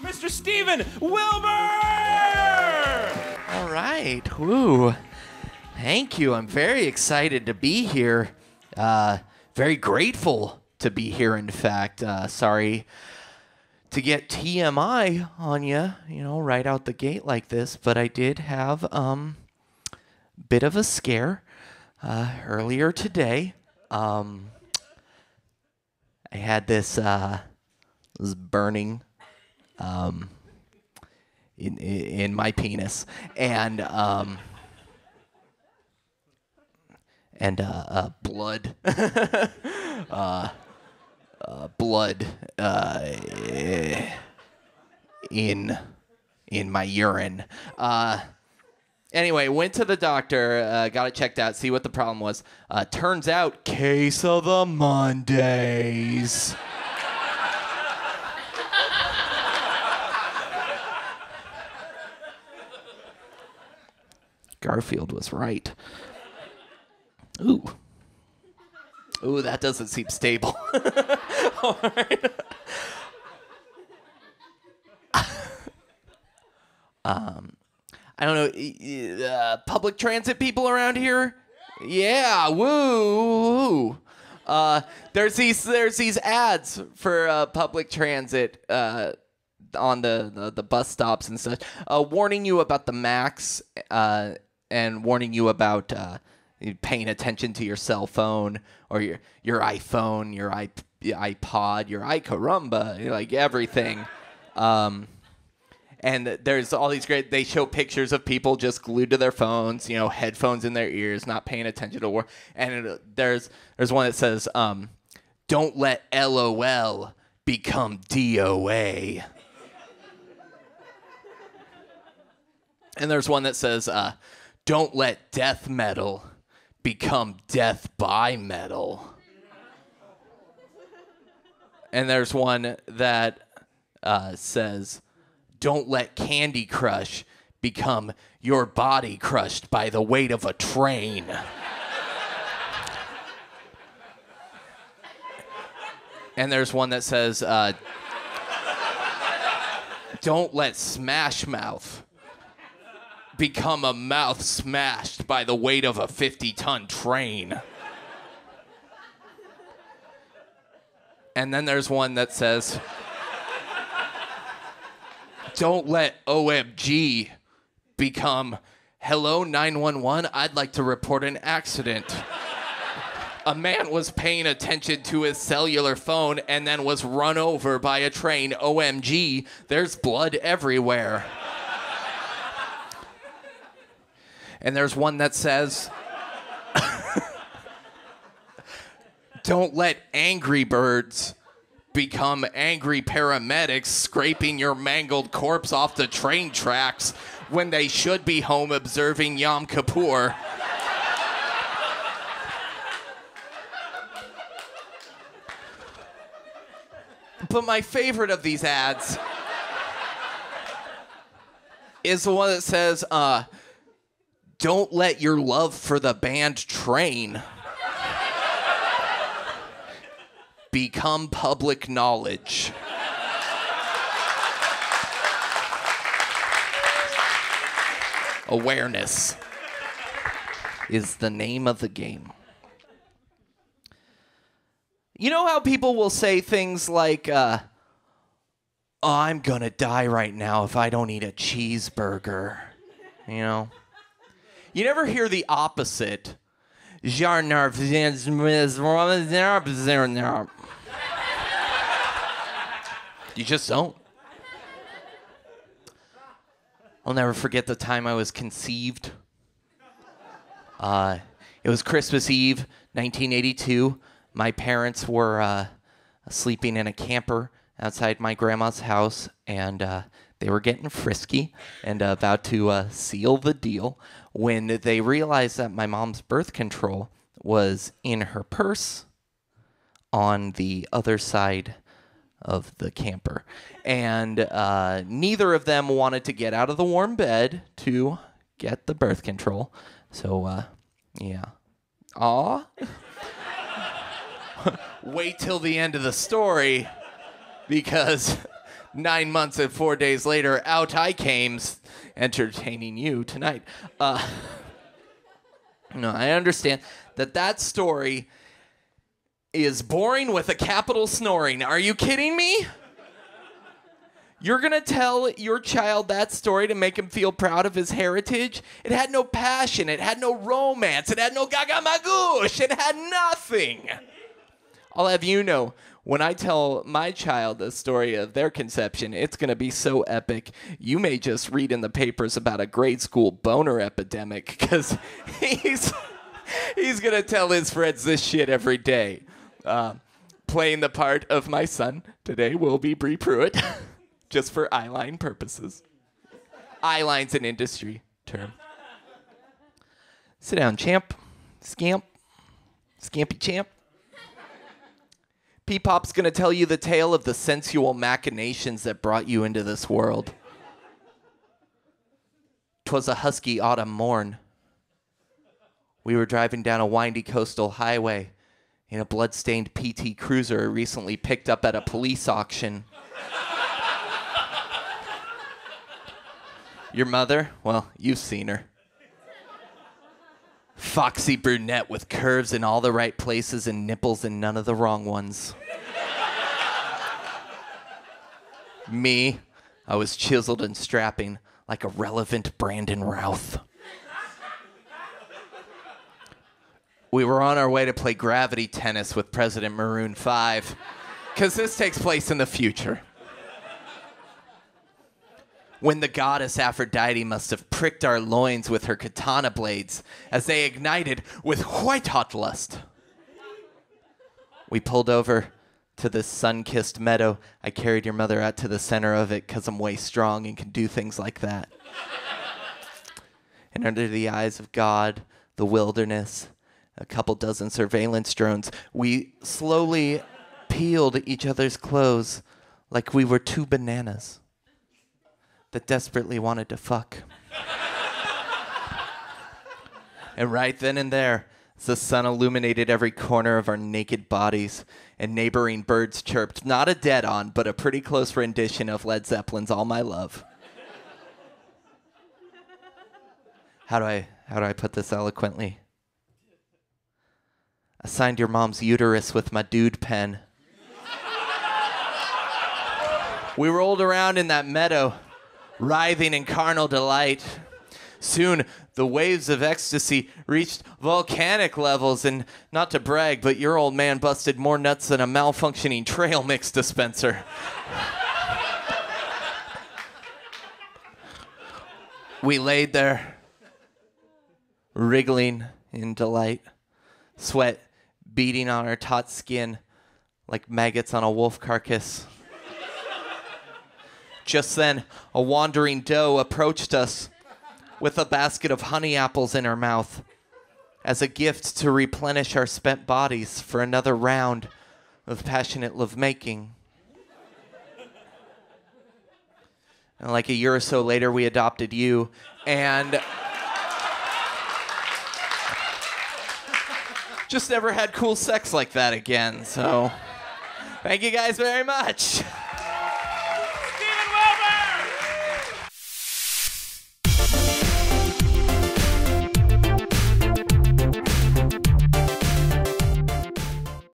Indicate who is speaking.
Speaker 1: Mr. Steven Wilber!
Speaker 2: All right. Woo. Thank you. I'm very excited to be here. Very grateful to be here, in fact. Sorry to get TMI on you, right out the gate like this, but I did have a bit of a scare earlier today. I had this burning in my penis, and blood, blood in my urine. Anyway, went to the doctor, got it checked out, see what the problem was. Turns out, case of the Mondays. Garfield was right. Ooh, that doesn't seem stable. All right. I don't know, public transit people around here? Yeah, woo. There's these ads for public transit on the bus stops and such, warning you about the max and warning you about paying attention to your cell phone or your iPhone, your iPod, your iCarumba, like everything. And there's all these they show pictures of people just glued to their phones, headphones in their ears, not paying attention to work. And there's one that says, don't let LOL become DOA. And there's one that says, don't let death metal become death by metal. And there's one that says, don't let Candy Crush become your body crushed by the weight of a train. And there's one that says, don't let Smash Mouth become a mouth smashed by the weight of a 50-ton train. And then there's one that says, don't let OMG become hello 911, I'd like to report an accident. A man was paying attention to his cellular phone and then was run over by a train. OMG, there's blood everywhere. And there's one that says, don't let Angry Birds become angry paramedics scraping your mangled corpse off the train tracks when they should be home observing Yom Kippur. But my favorite of these ads is the one that says, don't let your love for the band Train become public knowledge. Awareness is the name of the game. You know how people will say things like, oh, I'm gonna die right now if I don't eat a cheeseburger, You never hear the opposite. You just don't. I'll never forget the time I was conceived. It was Christmas Eve, 1982. My parents were sleeping in a camper outside my grandma's house, and they were getting frisky and about to seal the deal when they realized that my mom's birth control was in her purse on the other side of the camper. And neither of them wanted to get out of the warm bed to get the birth control. So, yeah. Aw. Wait till the end of the story, because 9 months and 4 days later, out I came, entertaining you tonight. No, I understand that story is boring with a capital snoring. Are you kidding me? You're going to tell your child that story to make him feel proud of his heritage? It had no passion. It had no romance. It had no gaga magoosh. It had nothing. I'll have you know, when I tell my child the story of their conception, it's going to be so epic. You may just read in the papers about a grade school boner epidemic, because he's going to tell his friends this shit every day. Playing the part of my son today will be Bree Pruitt. Just for eyeline purposes. Eyeline's an industry term. Sit down, champ. Scamp. Scampy champ. P-Pop's gonna tell you the tale of the sensual machinations that brought you into this world. 'Twas a husky autumn morn. We were driving down a windy coastal highway in a blood-stained PT Cruiser recently picked up at a police auction. Your mother? Well, you've seen her. Foxy brunette with curves in all the right places and nipples in none of the wrong ones. Me, I was chiseled and strapping like a relevant Brandon Routh. We were on our way to play gravity tennis with President Maroon 5, because this takes place in the future. When the goddess Aphrodite must have pricked our loins with her katana blades as they ignited with white-hot lust. We pulled over to this sun-kissed meadow. I carried your mother out to the center of it because I'm way strong and can do things like that. And under the eyes of God, the wilderness, a couple dozen surveillance drones, we slowly peeled each other's clothes like we were two bananas that desperately wanted to fuck. And right then and there, as the sun illuminated every corner of our naked bodies and neighboring birds chirped, not a dead-on, but a pretty close rendition of Led Zeppelin's All My Love. How do I put this eloquently? I signed your mom's uterus with my dude pen. We rolled around in that meadow, writhing in carnal delight. Soon, the waves of ecstasy reached volcanic levels, and not to brag, but your old man busted more nuts than a malfunctioning trail mix dispenser. We laid there, wriggling in delight, sweat beating on our taut skin like maggots on a wolf carcass. Just then, a wandering doe approached us with a basket of honey apples in her mouth as a gift to replenish our spent bodies for another round of passionate lovemaking. And like a year or so later, we adopted you, and just never had cool sex like that again, so thank you guys very much.